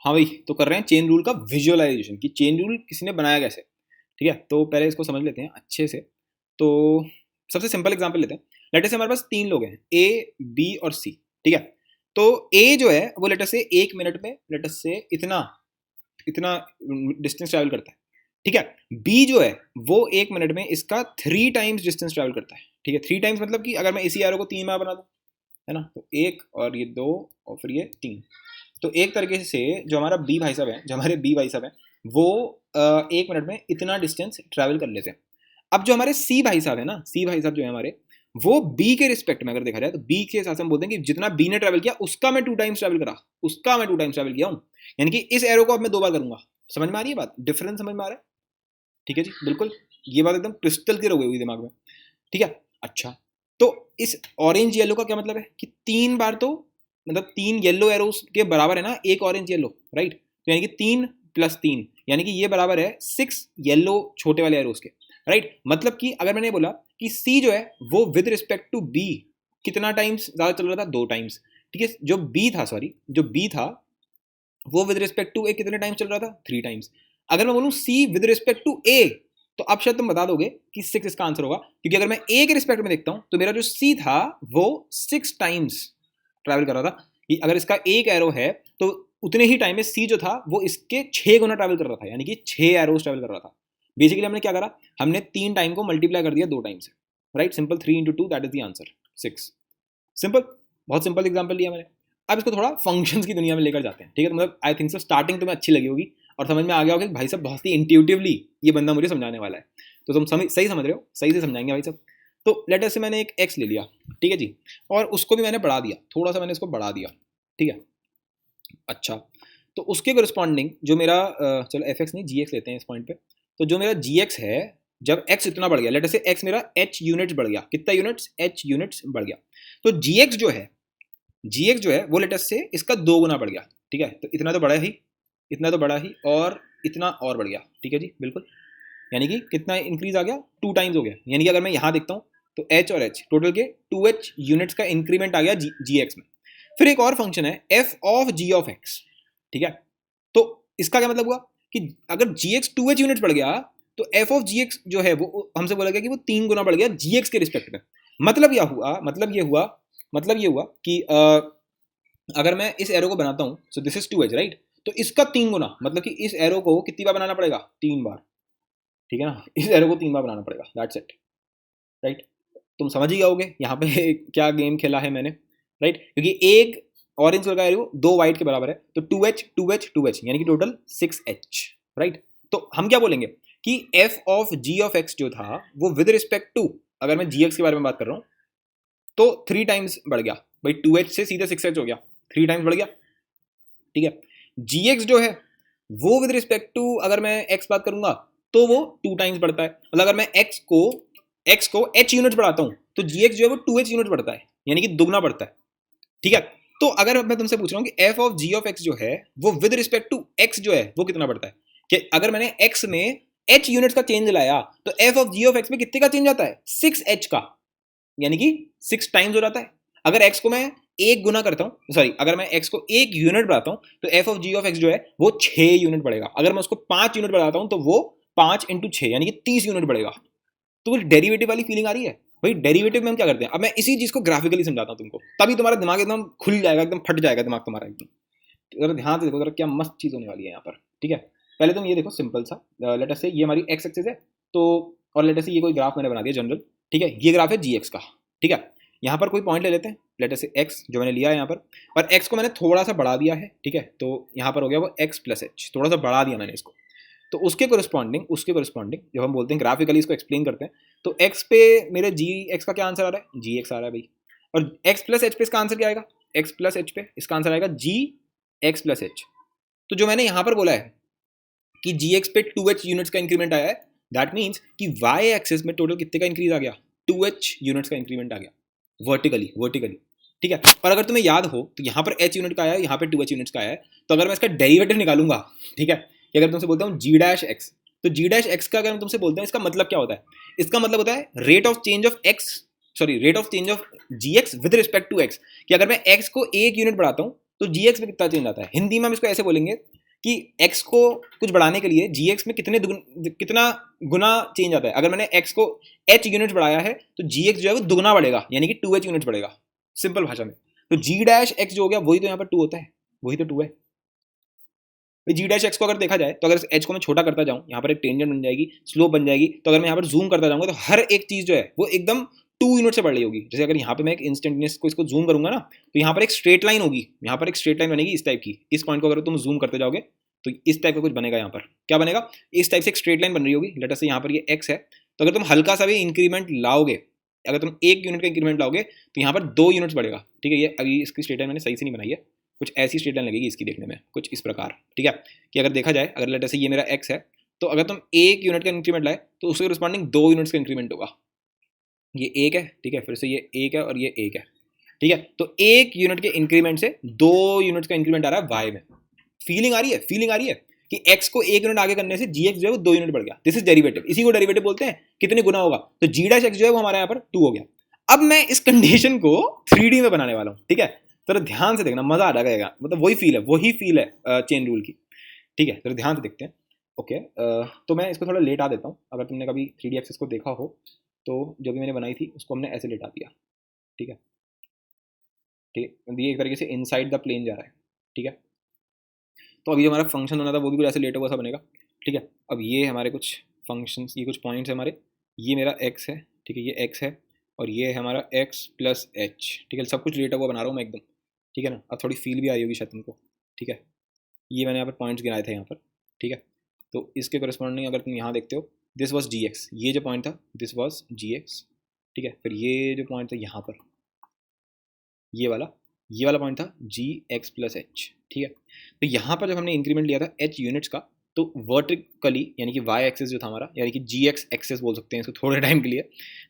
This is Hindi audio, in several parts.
हाँ भाई, तो कर रहे हैं चेन रूल का विजुअलाइजेशन कि चेन रूल किसी ने बनाया कैसे। ठीक है, तो पहले इसको समझ लेते हैं अच्छे से। तो सबसे सिंपल एग्जांपल लेते हैं। लेट अस से हमारे पास 3 लोग हैं, ए, बी और सी। ठीक है, तो ए जो है वो लेट अस से 1 मिनट में लेट अस से इतना इतना डिस्टेंस ट्रैवल करता है। ठीक है, बी जो है वो 1 मिनट में इसका 3 टाइम्स डिस्टेंस ट्रैवल करता है। ठीक है, 3 टाइम्स मतलब कि अगर मैं इसी एरो को 3 बार बना दूं, है ना, तो 1 और ये 2 और फिर ये 3। तो एक तरीके से जो हमारा बी भाई साहब है, जो हमारे बी भाई साहब हैं, वो 1 मिनट में इतना डिस्टेंस ट्रैवल कर लेते हैं। अब जो हमारे सी भाई साहब है ना, सी भाई साहब जो है हमारे, वो बी के रिस्पेक्ट में अगर देखा जाए तो बी के हिसाब से हम बोलते हैं कि जितना बी ने ट्रैवल किया उसका मैं 2 टाइम्स ट्रैवल करा, उसका मैं 2 टाइम्स ट्रैवल किया हूँ। यानी कि इस एरो को अब मैं 2 बार करूंगा। समझ में आ रही है बात? डिफरेंस समझ में आ रहा है? ठीक है जी, बिल्कुल। ये बात एकदम क्रिस्टल क्लियर हो गई हुई दिमाग में। ठीक है, अच्छा, तो इस ऑरेंज येलो का क्या मतलब है कि 3 बार तो मतलब 3 येलो एरोस के बराबर है ना एक ऑरेंज येलो, राइट? तो यानी कि 3 + 3 यानी कि ये बराबर है 6 येलो छोटे वाले एरोस के, राइट? मतलब कि अगर मैंने बोला कि सी जो है वो विद रिस्पेक्ट टू बी कितना टाइम्स ज़्यादा चल रहा था, 2 टाइम्स। ठीक है, जो बी था वो विद रिस्पेक्ट टू ए कितने टाइम्स चल रहा था, 3 टाइम्स। अगर मैं बोलूँ सी विद रिस्पेक्ट टू ए, तो अब शायद तुम बता दोगे कि 6 इसका आंसर होगा, क्योंकि अगर मैं ए के रिस्पेक्ट में देखता हूँ तो मेरा जो सी था वो 6 टाइम्स ट्रैवल कर रहा था। कि अगर इसका एक एरो है तो उतने ही टाइम में सी जो था वो इसके 6 गुना ट्रैवल कर रहा था, यानी कि 6 एरोस ट्रैवल कर रहा था। बेसिकली हमने क्या करा, हमने 3 टाइम को मल्टीप्लाई कर दिया 2 टाइम से, right? Simple, 3 × 2 that is the answer 6। Simple, बहुत सिंपल एग्जाम्पल लिया मैंने। अब इसको थोड़ा फंक्शंस की दुनिया में लेकर जाते हैं। ठीक है, तो मतलब आई थिंक सो स्टार्टिंग तुम्हें अच्छी लगी होगी और समझ में आ गया होगा कि भाई साहब बहुत ही इंट्यूटिवली ये बंदा मुझे समझाने वाला है। तो तुम सही समझ रहे हो, सही से समझाएंगे भाई साहब। तो लेटर से मैंने एक एक्स ले लिया, ठीक है जी, और उसको भी मैंने बढ़ा दिया, थोड़ा सा मैंने इसको बढ़ा दिया। ठीक है, अच्छा, तो उसके करस्पॉन्डिंग जो मेरा चलो एफ एक्स नहीं जी एक्स लेते हैं इस पॉइंट पे। तो जो मेरा जी एक्स है, जब एक्स इतना बढ़ गया, लेटर से एक्स मेरा एच यूनिट्स बढ़ गया, कितना यूनिट्स, एच यूनिट्स बढ़ गया, तो जी एक्स जो है वो लेटेस्ट से इसका 2 गुना बढ़ गया। ठीक है, तो इतना तो बड़ा ही, इतना तो बड़ा ही, और इतना और बढ़ गया। ठीक है जी, बिल्कुल। यानी कि कितना इंक्रीज आ गया, 2 टाइम्स हो गया। यानी कि अगर मैं यहाँ देखता हूँ तो एच और एच टोटल के 2h यूनिट्स का इंक्रीमेंट आ गया जी एक्स में। फिर एक और फंक्शन है f of g of x. ठीक है, तो इसका क्या मतलब हुआ कि अगर जी एक्स 2h यूनिट्स बढ़ गया तो एफ ऑफ जी एक्स जो है वो हमसे बोला गया कि वो 3 गुना बढ़ गया जी एक्स के रिस्पेक्ट में। मतलब ये हुआ कि अगर मैं इस एरो को बनाता हूँ, so this is 2h, right? तो इसका 3 गुना, मतलब कि इस एरो को कितनी बार बनाना पड़ेगा, 3 बार। ठीक है ना, इस एरो को 3 बार बनाना पड़ेगा, दैट्स इट, राइट? तुम समझ ही जाओगे यहाँ पे क्या गेम खेला है मैंने, राइट? क्योंकि एक ऑरेंज कलर का एरो 2 वाइट के बराबर है, तो 2h यानी कि टोटल 6h, राइट? तो हम क्या बोलेंगे कि f of g of x जो था वो विद रिस्पेक्ट टू, अगर मैं जी एक्स के बारे में बात कर रहा हूँ, तो 3 टाइम्स बढ़ गया भाई, 2h से सीधे 6h हो गया, 3 टाइम्स बढ़ गया। ठीक है, gx जो है वो विद रिस्पेक्ट टू अगर मैं x बात करूंगा तो वो 2 टाइम्स बढ़ता है। मतलब अगर मैं x को h यूनिट बढ़ाता हूं तो gx जो है वो 2h यूनिट बढ़ता है, यानी कि दुगना बढ़ता है। ठीक है, तो अगर मैं तुमसे पूछ रहा हूँ कि f of g of x जो है वो विद रिस्पेक्ट टू x जो है वो कितना बढ़ता है, कि अगर मैंने x में h यूनिट्स का चेंज लाया तो f of g of x में कितने का चेंज आता है, 6h का, यानी कि 6 टाइम्स हो जाता है। अगर x को मैं एक गुना करता हूँ, सॉरी, अगर मैं x को 1 यूनिट बढ़ाता हूँ तो f of g of x जो है वो 6 यूनिट बढ़ेगा। अगर मैं उसको 5 यूनिट बढ़ाता हूँ तो वो 5 × 6 यानी कि 30 यूनिट बढ़ेगा। तो डेरिवेटिव वाली फीलिंग आ रही है भाई? डेरिवेटिव में हम क्या करते हैं, अब मैं इसी चीज को ग्राफिकली समझाता हूँ तुमको, तभी तुम्हारा दिमाग एकदम खुल जाएगा, एकदम फट जाएगा दिमाग तुम्हारा एकदम। जरा ध्यान से देखो जरा, क्या मस्त चीज होने वाली है यहाँ पर। ठीक है, पहले तुम ये देखो सिंपल सा, लेट अस से ये हमारी x एक्सिस है, तो और लेट अस से ये कोई ग्राफ मैंने बना दिया जनरल। ठीक है, ये ग्राफ है gx का। ठीक है, यहाँ पर कोई पॉइंट ले लेते हैं, लेट अस से x जो मैंने लिया है यहाँ पर, और x को मैंने थोड़ा सा बढ़ा दिया है। ठीक है, तो यहाँ पर हो गया वो x + h, थोड़ा सा बढ़ा दिया मैंने इसको। तो उसके कोरिस्पॉन्डिंग जब हम बोलते हैं ग्राफिकली इसको एक्सप्लेन करते हैं, तो x पे मेरे gx का क्या आंसर आ रहा है, gx आ रहा है भाई, और x + h पे इसका आंसर क्या आएगा, x + h पे इसका आंसर आएगा gx + h। तो जो मैंने यहाँ पर बोला है कि gx पे 2h यूनिट्स का इंक्रीमेंट आया है, दैट मीन्स कि y एक्सिस में टोटल कितने का इंक्रीज आ गया, 2h यूनिट्स का इंक्रीमेंट आ गया वर्टिकली। ठीक है, और अगर तुम्हें याद हो तो यहाँ पर h यूनिट का आया है, यहाँ पे 2h यूनिट्स का आया है, तो अगर मैं इसका डेरिवेटिव निकालूंगा, ठीक है, कि अगर तुमसे बोलता हूँ g'(x), तो g'(x) का अगर मैं तुमसे बोलता हूँ इसका मतलब क्या होता है, इसका मतलब होता है rate of change of gx with respect to x, कि अगर मैं x को 1 यूनिट बढ़ाता हूँ तो gx में कितना चेंज आता है। हिंदी में हम इसको ऐसे बोलेंगे कि x को कुछ बढ़ाने के लिए gx में कितना गुना चेंज आता है। अगर मैंने x को h यूनिट बढ़ाया है तो gx जो है वो दुगना बढ़ेगा, यानी कि 2h यूनिट बढ़ेगा सिंपल भाषा में। तो g डैश x जो हो गया वही तो यहाँ पर 2 होता है, वही तो 2 है। जी डैश एक्स को अगर देखा जाए तो अगर एच को मैं छोटा करता जाऊँ, यहाँ पर एक टेंजेंट बन जाएगी, स्लोप बन जाएगी, तो अगर मैं यहाँ पर जूम करता जाऊँगा तो हर एक चीज़ जो है वो एकदम 2 यूनिट से बढ़ रही होगी। जैसे अगर यहाँ पे मैं एक इंस्टेंटनेस को इसको जूम करूंगा ना, तो यहाँ पर एक स्ट्रेट लाइन होगी, यहाँ पर एक स्ट्रेट लाइन बनेगी इस टाइप की। इस पॉइंट को अगर तुम जूम करते जाओगे तो इस टाइप का कुछ बनेगा। यहाँ पर क्या बनेगा, इस टाइप से एक स्ट्रेट लाइन बन रही होगी। लेट अस से यहाँ पर ये एक्स है, तो अगर तुम हल्का सा भी इंक्रीमेंट लाओगे, अगर तुम 1 यूनिट का इंक्रीमेंट लाओगे तो यहाँ पर 2 यूनिट्स बढ़ेगा। ठीक है, ये अभी इसकी स्ट्रेट लाइन मैंने सही से नहीं बनाई है, कुछ ऐसी स्ट्रेट लाइन लगेगी इसकी देखने में, कुछ इस प्रकार। ठीक है, कि अगर देखा जाए, अगर लेट से ये मेरा एक्स है, तो अगर तुम 1 यूनिट का इंक्रीमेंट लाए तो उसके रिस्पॉन्डिंग 2 यूनिट्स का इंक्रीमेंट होगा। ये 1 है, ठीक है, फिर से ये 1 है और ये 1 है। ठीक है, तो 1 यूनिट के इंक्रीमेंट से 2 यूनिट्स का इंक्रीमेंट आ रहा है वाई में। फीलिंग आ रही है, फीलिंग आ रही है कि x को 1 यूनिट आगे करने से gx जो है वो 2 यूनिट बढ़ गया। दिस इज डेरिवेटिव, इसी को डेरिवेटिव बोलते हैं। कितने गुना होगा, तो g डैश x जो है वो हमारे यहाँ पर 2 हो गया। अब मैं इस कंडीशन को 3D में बनाने वाला हूँ। ठीक है, जरा ध्यान से देखना, मजा आ जाएगा, मतलब वही फील है चेन रूल की। ठीक है, जरा ध्यान से देखते हैं। ओके, तो मैं इसको थोड़ा लेट आ देता हूँ। अगर तुमने कभी 3D एक्सेस को देखा हो तो जो भी मैंने बनाई थी उसको हमने ऐसे लेटा दिया। ठीक है, ठीक है, ये एक तरीके से इनसाइड द प्लेन जा रहा है। ठीक है, तो अभी जो हमारा फंक्शन होना था वो भी कुछ ऐसे लेटा हुआ सा बनेगा। ठीक है, अब ये हमारे कुछ फंक्शंस, ये कुछ पॉइंट्स है हमारे, ये मेरा x है। ठीक है, ये x है और ये है हमारा x प्लस h। ठीक है, सब कुछ लेटा हुआ बना रहा हूँ मैं एकदम। ठीक है ना, अब थोड़ी फील भी आ रही होगी शायद तुमको। ठीक है, ये मैंने यहाँ पर पॉइंट्स गिनाए थे यहाँ पर। ठीक है, तो इसके करस्पॉन्डिंग अगर तुम यहाँ देखते हो, दिस वॉज जी एक्स, ये जो पॉइंट था दिस वॉज जी एक्स। ठीक है, फिर ये जो पॉइंट था यहाँ पर, ये वाला पॉइंट था जी एक्स प्लस एच। ठीक है, तो यहाँ पर जब हमने इंक्रीमेंट लिया था एच यूनिट्स का, तो वर्टिकली यानी कि वाई एक्सेस जो था हमारा, यानी कि जी एक्स एक्सेस बोल सकते हैं इसको थोड़े टाइम के लिए,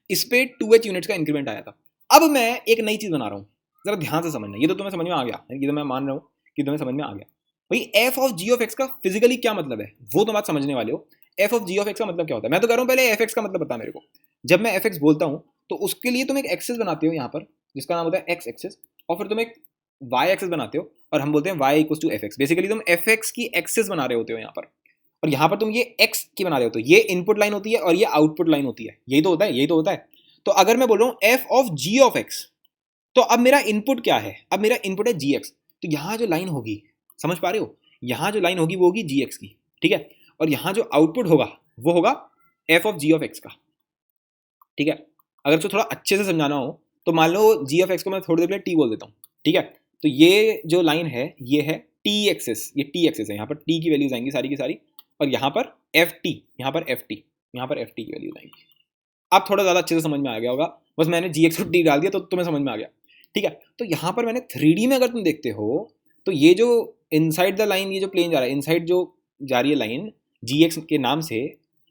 इस पे 2h यूनिट्स का इंक्रीमेंट आया था। अब मैं एक नई चीज़ बना रहा हूँ, जरा ध्यान से समझना। ये तो तुम्हें समझ में आ गया, ये तो मैं मान रहा हूँ कि तुम्हें समझ में आ गया। भाई f of g of x का फिजिकली क्या मतलब है वो तो बात समझने वाले हो। F of g of x का मतलब क्या होता है, मैं तो कह रहा हूँ पहले एफ एक्स का मतलब बता मेरे को। जब मैं एफ एक्स बोलता हूँ तो उसके लिए तुम एक एक्सेस बनाते हो यहाँ पर जिसका नाम होता है एक्स एक्सेस, और फिर तुम एक वाई एक्सेस बनाते हो और हम बोलते हैं y equal to f x. Basically तुम एफ एक्स की एक्सेस बना रहे होते हो यहाँ पर, और यहाँ पर तुम ये एक्स की बना रहे होते हो। ये इनपुट लाइन होती है और ये आउटपुट लाइन होती है, यही तो होता है, यही तो होता है। तो अगर मैं बोल रहा हूँ f of g of x, तो अब मेरा इनपुट क्या है, अब मेरा इनपुट है जी एक्स। तो यहाँ जो लाइन होगी, समझ पा रहे हो, यहाँ जो लाइन होगी वो होगी जी एक्स की। ठीक है, और यहाँ जो आउटपुट होगा वो होगा f of g of x का। ठीक है, अगर इसको थोड़ा अच्छे से समझाना हो तो मान लो जी ऑफ एक्स को मैं थोड़ी देर के लिए टी बोल देता हूँ। ठीक है, तो ये जो लाइन है ये है टी एक्सेस, ये टी एक्सेस है, यहाँ पर टी की वैल्यूज आएंगी सारी की सारी, और यहाँ पर एफ टी, यहाँ पर एफ टी, यहाँ पर एफ टी की वैल्यूज आएंगी। अब थोड़ा ज़्यादा अच्छे से समझ में आ गया होगा, बस मैंने जी एक्स को टी डाल दिया तो तुम्हें समझ में आ गया। ठीक है, तो यहाँ पर मैंने 3D में अगर तुम देखते हो तो ये जो इनसाइड द लाइन, ये जो प्लेन जा रहा है, इनसाइड जो जा रही है लाइन जी एक्स के नाम से,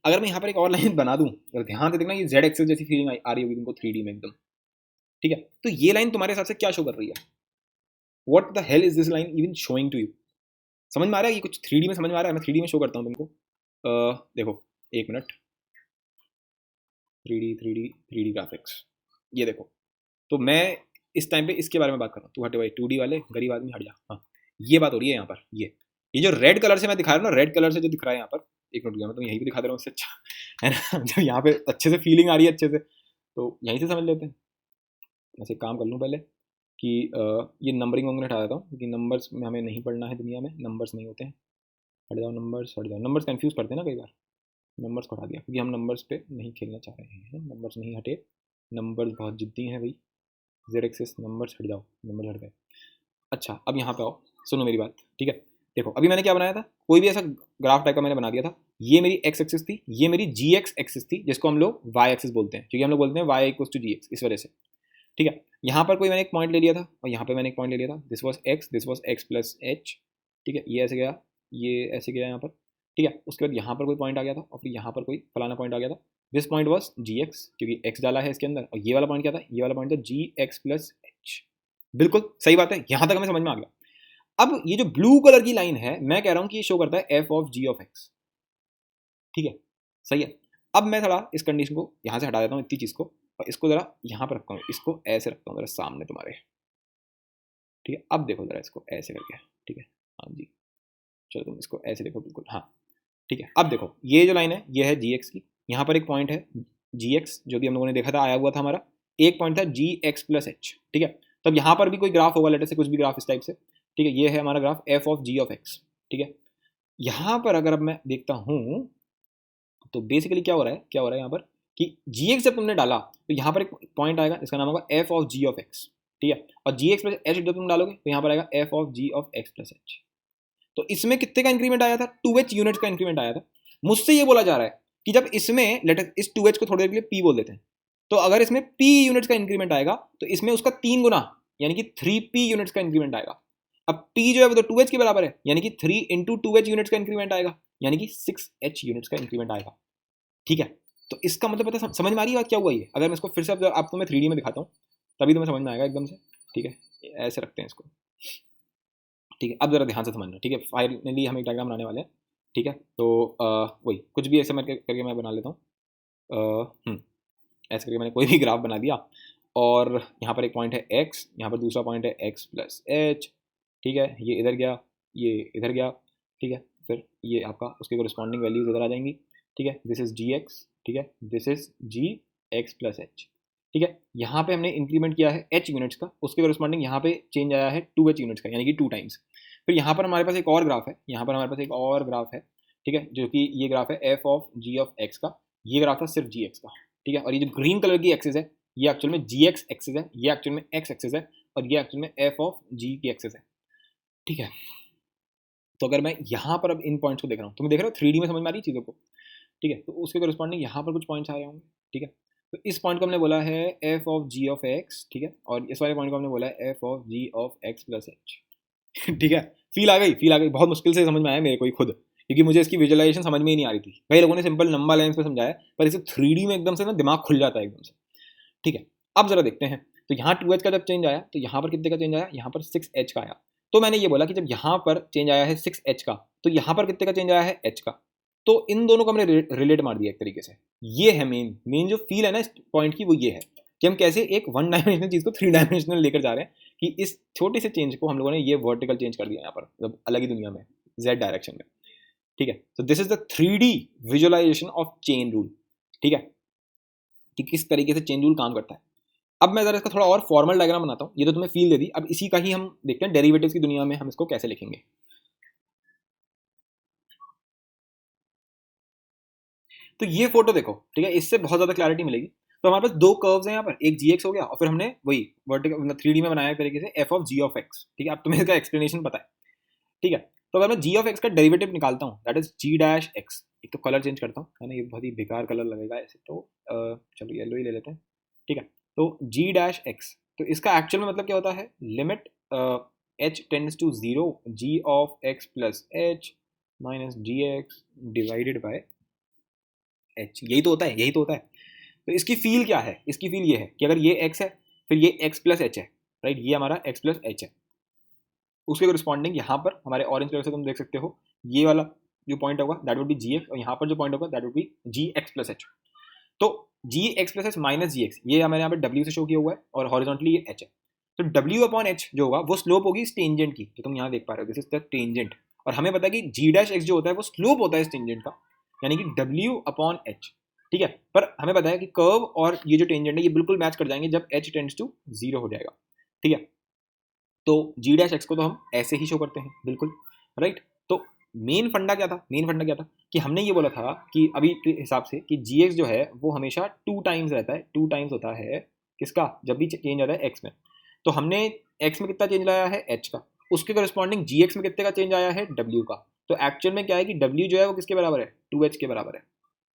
अगर मैं यहाँ पर एक और लाइन बना दूँ तो ध्यान से देखना, ये जेड एक्सेस जैसी फीलिंग आ रही होगी तुमको 3D में एकदम। ठीक है, तो ये लाइन तुम्हारे हिसाब से क्या शो कर रही है, what the hell is this line even showing to you? समझ में आ रहा है, ये कुछ 3D में समझ में आ रहा है? मैं 3D में शो करता हूँ तुमको। देखो एक मिनट, 3D ग्राफिक्स, ये देखो। तो मैं इस टाइम पे इसके बारे में बात कर रहा हूँ, तू हटे भाई 2D वाले गरीब आदमी हट जा। हाँ, ये बात हो रही है यहाँ पर, ये जो रेड कलर से मैं दिखा रहा हूँ ना, रेड कलर से जो दिख रहा है यहाँ पर, एक मिनट मैं तो यहीं पे दिखा दे रहा हूँ, इससे अच्छा है ना जो यहाँ पे अच्छे से फीलिंग आ रही है अच्छे से, तो यहीं से समझ लेते हैं। ऐसे काम कर लूँ पहले कि ये नंबरिंग वंबरिंग हटा देता हूँ, क्योंकि नंबर्स में हमें नहीं पढ़ना है, दुनिया में नंबर्स नहीं होते हैं। हट जाओ नंबर्स, हट जाओ, नंबर्स कंफ्यूज करते हैं ना कई बार, नंबर्स को हटा दिया क्योंकि हम नंबर्स पे नहीं खेलना चाह रहे हैं। नंबर्स नहीं हटे, नंबर्स बहुत जिद्दी हैं भाई। जेड एक्सेस नंबर्स हट जाओ, नंबर हट गए। अच्छा, अब यहाँ पे आओ, सुनो मेरी बात। ठीक है, देखो अभी मैंने क्या बनाया था, कोई भी ऐसा ग्राफ टाइप का मैंने बना दिया था। ये मेरी एक्स एक्सिस थी, ये मेरी जी एक्स एक्सिस थी, जिसको हम लोग वाई एक्सिस बोलते हैं, क्योंकि हम लोग बोलते हैं y equals to g x, इस वजह से। ठीक है, यहाँ पर कोई मैंने एक पॉइंट ले लिया था और यहाँ पे मैंने एक पॉइंट ले लिया था, this was x plus h. ठीक है, ये ऐसे गया, ये ऐसे गया यहाँ पर। ठीक है, उसके बाद यहाँ पर कोई पॉइंट आ गया था और फिर यहाँ पर कोई फलाना पॉइंट आ गया था। This point was g x, क्योंकि एक्स डाला है इसके अंदर, और ये वाला पॉइंट क्या था, ये वाला पॉइंट था जी एक्स प्लस एच। बिल्कुल सही बात है, यहाँ तक हमें समझ में आ गया। अब ये जो ब्लू कलर की लाइन है, मैं कह रहा हूँ कि ये शो करता है f of g of x. ठीक है, सही है। अब मैं थोड़ा इस कंडीशन को यहाँ से हटा देता हूँ, इतनी चीज़ को, और इसको ज़रा यहाँ पर रखता हूँ, इसको ऐसे रखता हूँ ज़रा सामने तुम्हारे। ठीक है, अब देखो ज़रा इसको ऐसे करके। ठीक है, हाँ जी, चलो तुम इसको ऐसे देखो बिल्कुल, हाँ ठीक है। अब देखो ये जो लाइन है ये है जी एक्स की, यहाँ पर एक पॉइंट है जी एक्स जो कि हम लोगों ने देखा था आया हुआ था हमारा, एक पॉइंट था जी एक्स प्लस एच, ठीक है। तो अब यहाँ पर भी कोई ग्राफ होगा, लेटर से कुछ भी ग्राफ इस टाइप से, ठीक है। ये है हमारा graph f of g of x, ठीक है। यहाँ पर अगर अब मैं देखता हूँ तो बेसिकली क्या हो रहा है, क्या हो रहा है यहाँ पर कि जी एक्स जब तुमने डाला तो यहाँ पर एक पॉइंट आएगा, इसका नाम होगा f of g of x, ठीक है। और जी एक्स प्लस एच जब तुम डालोगे तो यहाँ पर आएगा f of g of x plus h. तो इसमें कितने का इंक्रीमेंट आया था, 2h यूनिट्स का इंक्रीमेंट आया था। मुझसे ये बोला जा रहा है कि जब इसमें लेटर इस 2h को थोड़ी देर के लिए p बोल देते हैं, तो अगर इसमें p यूनिट्स का इंक्रीमेंट आएगा तो इसमें उसका 3 गुना यानी कि 3p यूनिट्स का इंक्रीमेंट आएगा। अब p जो है वो तो 2h के बराबर है, यानी कि 3 इंटू 2h यूनिट्स का इंक्रीमेंट आएगा, यानी कि 6h यूनिट्स का इंक्रीमेंट आएगा, ठीक है। तो इसका मतलब पता समझ में आ रही है बात क्या हुआ ये। अगर मैं इसको फिर से आपको मैं 3D में दिखाता हूँ तभी तुम्हें समझ में आएगा एकदम से, ठीक है। ऐसे रखते हैं इसको, ठीक है। अब जरा ध्यान से समझना, ठीक है। फाइनली हम एक डायग्राम बनाने वाले हैं, ठीक है। तो वही कुछ भी ऐसे मैं करके मैं बना लेता हूँ, ऐसे करके मैंने कोई भी ग्राफ बना दिया और यहाँ पर एक पॉइंट है x, यहाँ पर दूसरा पॉइंट है x प्लस एच, ठीक है। ये इधर गया, ये इधर गया, ठीक है। फिर ये आपका उसके कोरिस्पॉन्डिंग वैल्यूज इधर आ जाएंगी, ठीक है। दिस इज जी एक्स, ठीक है, this is g x plus h, ठीक है। यहाँ पे हमने इंक्रीमेंट किया है h यूनिट्स का, उसके कोरिस्पॉन्डिंग यहाँ पे चेंज आया है 2h यूनिट्स का, यानी कि 2 टाइम्स। फिर यहाँ पर हमारे पास एक और ग्राफ है, यहाँ पर हमारे पास एक और ग्राफ है, ठीक है, जो कि ये ग्राफ है f of g of x का। ये ग्राफ था सिर्फ जी एक्स का, ठीक है। और ये जो ग्रीन कलर की एक्सिस है ये एक्चुअल में जी एक्स एक्सिस है, ये एक्चुअल में एक्स एक्सिस है, और ये एक्चुअल में एफ ऑफ जी की एक्सिस है, ठीक है। तो अगर मैं यहाँ पर अब इन पॉइंट्स को देख रहा हूँ, तो मैं देख रहा हूँ 3D में समझ में आ रही चीज़ों को, ठीक है। तो उसके कोरिस्पॉन्डिंग यहाँ पर कुछ पॉइंट्स आ रहे होंगे, ठीक है। तो इस पॉइंट को हमने बोला है f of g of x, ठीक है, और इस वाले पॉइंट को हमने बोला है f of g of x plus h, ठीक है। फील आ गई, फील आ गई। बहुत मुश्किल से समझ में आया मेरे को ही खुद, क्योंकि मुझे इसकी विजुअलाइजेशन समझ में ही नहीं आ रही थी। कई लोगों ने सिंपल नंबर लाइन्स पे समझाया, पर इसे 3D में एकदम से ना दिमाग खुल जाता है एकदम से, ठीक है। अब जरा देखते हैं, तो यहाँ 2h का जब चेंज आया तो यहाँ पर कितने का चेंज आया, यहाँ पर 6h का आया। तो मैंने ये बोला कि जब यहाँ पर चेंज आया है 6h का, तो यहाँ पर कितने का चेंज आया है h का। तो इन दोनों को हमने रिलेट मार दिया एक तरीके से। ये है मेन जो फील है ना इस पॉइंट की, वो ये है कि हम कैसे एक 1 डायमेंशनल चीज़ को 3 डायमेंशनल लेकर जा रहे हैं, कि इस छोटे से चेंज को हम लोगों ने ये वर्टिकल चेंज कर दिया यहाँ पर, मतलब अलग ही दुनिया में, z डायरेक्शन में, ठीक है। तो this is the 3D visualization of chain rule, ठीक है, कि किस तरीके से चेन रूल काम करता है। अब मैं ज़रा इसका थोड़ा और फॉर्मल डायग्राम बनाता हूँ, ये तो तुम्हें फील दे दी। अब इसी का ही हम देखते हैं डेरिवेटिव्स की दुनिया में हम इसको कैसे लिखेंगे। तो ये फोटो देखो, ठीक है, इससे बहुत ज़्यादा क्लैरिटी मिलेगी। तो हमारे पास दो कर्व्स हैं यहाँ पर, एक जी एक्स हो गया और फिर हमने वही वर्टिकल 3D में बनाया एक तरीके से f of g of x, ठीक है। अब तुम्हें इसका एक्सप्लेनेशन पता है, ठीक है। तो अगर मैं जी ऑफ एक्स का डेरिवेटिव निकालता हूँ, that is g dash x. एक तो कलर चेंज करता हूँ, है ना, ये बहुत ही बेकार कलर लगेगा ऐसे, तो चलो येलो ही ले लेते हैं, ठीक है। तो जी डैश एक्स, तो इसका एक्चुअल में मतलब क्या होता है, limit h tends to 0 g of x plus h minus g x divided by h. यही तो होता है, यही तो होता है। तो इसकी फील क्या है, इसकी फील ये है कि अगर ये x है फिर ये x प्लस एच है, राइट, ये हमारा x प्लस एच है। उसके रिस्पॉन्डिंग यहाँ पर हमारे ऑरेंज कलर से तुम देख सकते हो, ये वाला जो पॉइंट होगा that would be g x, और यहाँ पर जो पॉइंट होगा that would be g x plus h. तो g x plus h minus g x, ये हमारे यहाँ पर डब्ल्यू से शो किया हुआ है, और हॉरिजॉन्टली ये एच है। तो डब्ल्यू अपॉन एच जो होगा वो स्लोप होगी इस टेंजेंट की, जो तुम यहाँ देख पा रहे हो, दिस इज द टेंजेंट। और हमें पता है कि जी डैश एक्स जो होता है वो स्लोप होता है इस टेंजेंट का, यानी कि डब्ल्यू अपॉन एच, ठीक है। पर हमें पता है कि कर्व और ये जो टेंजेंट है ये बिल्कुल मैच कर जाएंगे जब h टेंड्स टू 0 हो जाएगा, ठीक है। तो जी डैश एक्स को तो हम ऐसे ही शो करते हैं बिल्कुल, राइट। तो मेन फंडा क्या था, मेन फंडा क्या था कि हमने ये बोला था कि अभी के हिसाब से कि जी एक्स जो है वो हमेशा 2 टाइम्स रहता है, 2 टाइम्स होता है किसका, जब भी चेंज आता है एक्स में। तो हमने एक्स में कितना चेंज लाया है, एच का, उसके करस्पॉन्डिंग जी एक्स में कितने का चेंज आया है, डब्ल्यू का। तो एक्चुअल में क्या है कि डब्ल्यू जो है वो किसके बराबर है, 2h के बराबर है,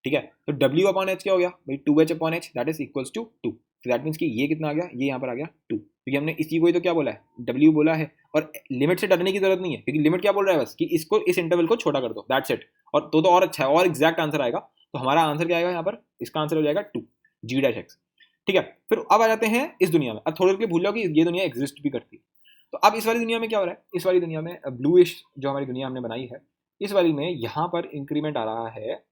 ठीक है। तो W अपॉन एच क्या हो गया भाई, 2h upon h that is equals to 2। तो दैट मीन्स कि ये कितना आ गया, ये यहाँ पर आ गया 2, क्योंकि हमने इसी को ही तो क्या बोला है, W बोला है। और लिमिट से डरने की जरूरत नहीं है, क्योंकि लिमिट क्या बोल रहा है बस कि इसको इस इंटरवल को छोटा कर दो, दैट्स इट। और तो और अच्छा है, और एग्जैक्ट आंसर आएगा। तो हमारा आंसर क्या आएगा यहाँ पर, इसका आंसर हो जाएगा 2 जी डैश एक्स, ठीक है। फिर अब आ जाते हैं इस दुनिया में। अब थोड़ी देर के भूल जाओ कि ये दुनिया एग्जिस्ट भी करती है। तो अब इस वाली दुनिया में क्या हो रहा है, इस वाली दुनिया में ब्लूइश जो हमारी दुनिया हमने बनाई है, इस वाली में यहाँ पर इंक्रीमेंट आ रहा है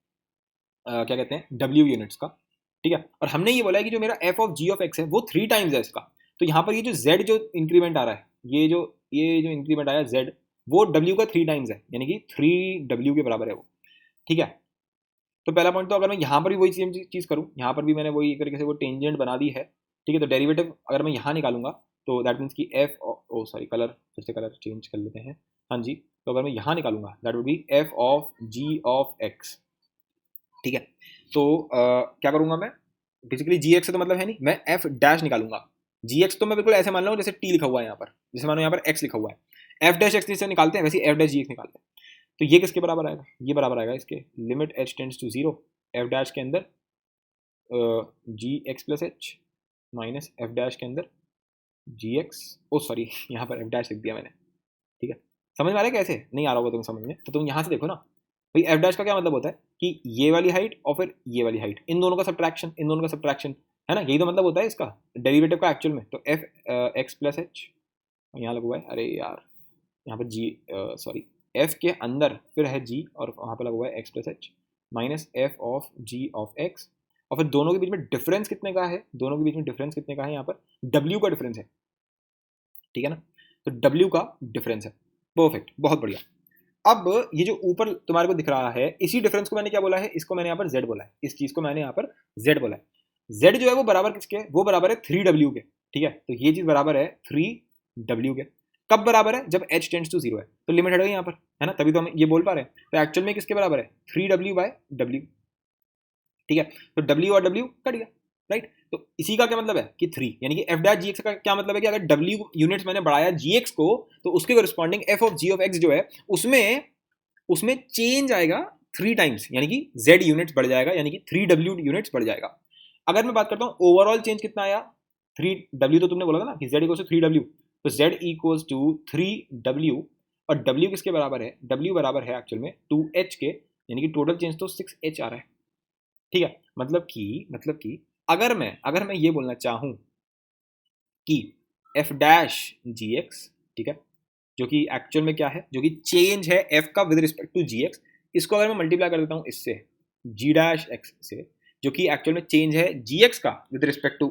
क्या कहते हैं, W यूनिट्स का, ठीक है। और हमने ये बोला है कि जो मेरा f of g of x है वो 3 टाइम्स है इसका। तो यहाँ पर ये जो z जो इंक्रीमेंट आ रहा है, ये जो इंक्रीमेंट आया z, वो W का 3 टाइम्स है, यानी कि 3W के बराबर है वो, ठीक है। तो पहला पॉइंट, तो अगर मैं यहाँ पर भी वही सेम चीज़ करूँ, यहाँ पर भी मैंने वही एक तरीके से वो टेंजेंट बना दी है, ठीक है। तो डेरिवेटिव अगर मैं यहाँ निकालूंगा तो दैट मीन्स कि एफ, ओ सॉरी कलर, फिर से कलर चेंज कर लेते हैं, हाँ जी। तो अगर मैं यहाँ निकालूंगा that would be f of g of x, ठीक है। तो क्या करूँगा मैं, बेसिकली जी एक्स से तो मतलब है नहीं, मैं एफ डैश निकालूंगा। जी एक्स तो मैं बिल्कुल ऐसे मान लो जैसे टी लिखा हुआ है यहाँ पर, जैसे मानो यहाँ पर एक्स लिखा हुआ है, एफ डैश एक्स जैसे निकालते हैं वैसे एफ डैश जी एक्स निकालते हैं। तो ये किसके बराबर आएगा, ये बराबर आएगा इसके, limit h tends to zero, f dash के अंदर g x plus h minus f dash के अंदर जी एक्स, ओ सॉरी यहाँ पर एफ डैश लिख दिया मैंने, ठीक है। समझ में आ रहा है कैसे, नहीं आ रहा होगा तुम समझ में, तो तुम यहाँ से देखो ना भाई, एफ डैश का क्या मतलब होता है कि ये वाली हाइट और फिर ये वाली हाइट, इन दोनों का सब्ट्रैक्शन, इन दोनों का सब्ट्रैक्शन, है ना, यही तो मतलब होता है इसका डेरिवेटिव का एक्चुअल में। तो एफ एक्स प्लस एच, यहाँ लगा हुआ है, अरे यार यहाँ पर जी, सॉरी एफ के अंदर फिर है जी और वहाँ पर लगा हुआ है x plus h minus f of g of x, और फिर दोनों के बीच में डिफरेंस कितने का है, दोनों के बीच में डिफरेंस कितने का है, यहाँ पर डब्ल्यू का डिफरेंस है, ठीक है ना। तो डब्ल्यू का डिफरेंस है, परफेक्ट, बहुत बढ़िया। अब ये जो ऊपर तुम्हारे को दिख रहा है, इसी डिफरेंस को मैंने क्या बोला है, इसको मैंने यहाँ पर z बोला है, इस चीज को मैंने यहाँ पर z बोला है। z जो है वो बराबर किसके, वो बराबर है 3w के, ठीक है। तो ये चीज बराबर है 3w के, कब बराबर है, जब h टेंड्स टू 0 है, तो लिमिट हट गई यहाँ पर, है ना, तभी तो हम ये बोल पा रहे हैं। तो एक्चुअल में किसके बराबर है, 3w/w, ठीक है। तो w और w कट गया, राइट। तो इसी का क्या मतलब है कि 3, यानी कि एफ डैश जी एक्स का क्या मतलब है कि अगर w यूनिट्स मैंने बढ़ाया gx को, तो उसके corresponding f of g of x जो है उसमें चेंज आएगा 3 टाइम्स, यानी कि z यूनिट्स बढ़ जाएगा, यानी कि 3w यूनिट्स बढ़ जाएगा। अगर मैं बात करता हूँ ओवरऑल चेंज कितना आया, 3w, तो तुमने बोला था ना कि z इक्वल्स टू 3w, तो z इक्वल्स टू 3w, और w किसके बराबर है, w बराबर है एक्चुअल में 2h के, यानी कि टोटल चेंज तो 6h आ रहा है, ठीक है। मतलब कि अगर मैं ये बोलना चाहूँ कि f डैश जी एक्स, ठीक है, जो कि एक्चुअल में क्या है, जो कि चेंज है f का with respect to g x, इसको अगर मैं मल्टीप्लाई कर देता हूँ इससे जी डैश एक्स से, जो कि एक्चुअल में चेंज है जी एक्स का विद रिस्पेक्ट टू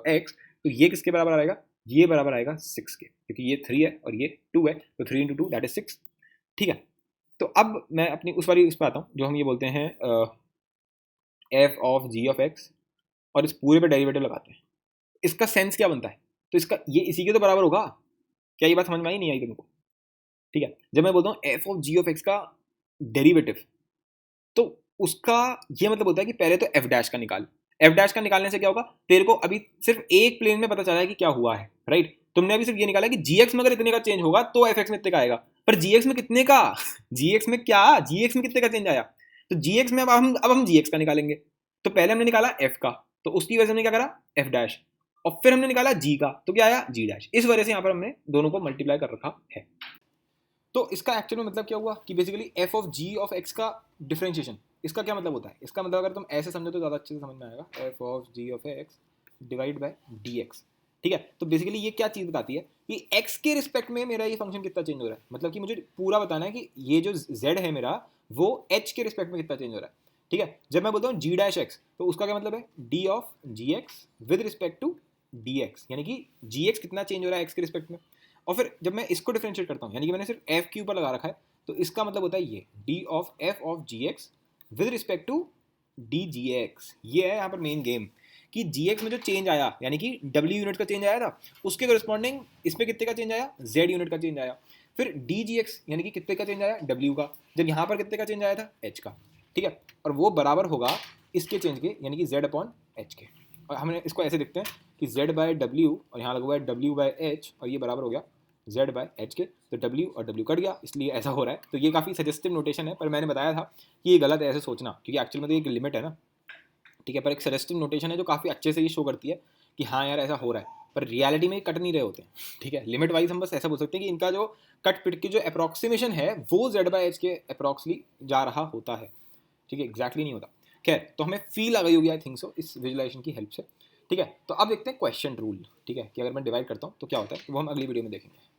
एक्स, तो ये किसके बराबर आएगा, ये बराबर आएगा 6 के, क्योंकि ये 3 है और ये 2 है, तो 3 इंटू 2 दैट इज 6, ठीक है। तो अब मैं अपनी उस वाली उस पर आता हूँ जो हम ये बोलते हैं f of g of x, और इस पूरे पे डेरिवेटिव लगाते हैं। इसका सेंस क्या बनता है, तो इसका ये इसी के तो बराबर होगा, क्या ये बात समझ में आई, नहीं आई तुमको, ठीक है। जब मैं बोलता हूँ f of g of x का डेरिवेटिव, तो उसका ये मतलब होता है कि पहले तो एफ डैश का निकाल, एफ डैश का निकालने से क्या होगा, तेरे को अभी सिर्फ एक प्लेन में पता चला है कि क्या हुआ है, राइट। तुमने अभी सिर्फ ये निकाला कि जीएक्स में अगर इतने का चेंज होगा तो एफ एक्स में इतने का आएगा, पर जीएक्स में कितने का, जीएक्स में कितने का चेंज आया, तो जीएक्स में अब हम जीएक्स का निकालेंगे। तो पहले हमने निकाला एफ का, तो उसकी वजह से हमने क्या करा, एफ डैश, और फिर हमने निकाला जी का, तो क्या आया, जी डैश। इस वजह से यहाँ पर हमने दोनों को मल्टीप्लाई कर रखा है। तो इसका एक्चुअल में मतलब क्या हुआ कि basically f of g of x का डिफरेंशिएशन, इसका क्या मतलब होता है, इसका मतलब अगर तुम ऐसे समझो तो ज़्यादा अच्छे से समझ में आएगा, f of g of x divide by d x, ठीक है। तो बेसिकली ये क्या चीज़ बताती है कि एक्स के रिस्पेक्ट में मेरा ये फंक्शन कितना चेंज हो रहा है, मतलब कि मुझे पूरा बताना है कि ये जो जेड है मेरा वो एच के रिस्पेक्ट में कितना चेंज हो रहा है, ठीक है। जब मैं बोलता हूँ जी डैश एक्स, तो उसका क्या मतलब है, D of g x with respect to D x, यानी कि जी एक्स कितना चेंज हो रहा है एक्स के रिस्पेक्ट में। और फिर जब मैं इसको डिफरेंशिएट करता हूँ, यानी कि मैंने सिर्फ एफ के ऊपर लगा रखा है, तो इसका मतलब होता है ये d of f of g x with respect to d g x. ये है यहाँ पर मेन गेम कि जी एक्स में जो चेंज आया, यानी कि डब्ल्यू यूनिट का चेंज आया था, उसके करस्पॉन्डिंग इसमें कितने का चेंज आया, जेड यूनिट का चेंज आया। फिर डी जी एक्स यानी कि कितने का चेंज आया, डब्ल्यू का, जब यहाँ पर कितने का चेंज आया था, एच का, ठीक है। और वो बराबर होगा इसके चेंज के, यानी कि जेड अपॉन एच के। और हमने इसको ऐसे देखते हैं कि जेड बाय डब्ल्यू, और यहाँ लगा हुआ है डब्ल्यू बाय एच, और ये बराबर हो गया जेड बाय एच के, तो डब्ल्यू और डब्ल्यू कट गया, इसलिए ऐसा हो रहा है। तो ये काफ़ी सजेस्टिव नोटेशन है, पर मैंने बताया था कि ये गलत है ऐसे सोचना, क्योंकि एक्चुअल में तो एक लिमिट है ना, ठीक है। पर एक सजेस्टिव नोटेशन है जो काफ़ी अच्छे से ये शो करती है कि हाँ यार ऐसा हो रहा है, पर रियलिटी में कट नहीं रहे होते हैं, ठीक है। लिमिट वाइज हम बस ऐसा बोल सकते हैं कि इनका जो कट पिट की जो अप्रॉक्सीमेशन है वो जेड बाय एच के अप्रॉक्सली जा रहा होता है, ठीक है, एग्जैक्टली नहीं होता। खैर, तो हमें फील आ गई होगी आई थिंक सो इस विजुलाइजेशन की हेल्प से, ठीक है। तो अब देखते हैं क्वेश्चन रूल, ठीक है, कि अगर मैं डिवाइड करता हूँ तो क्या होता है, वो हम अगली वीडियो में देखेंगे।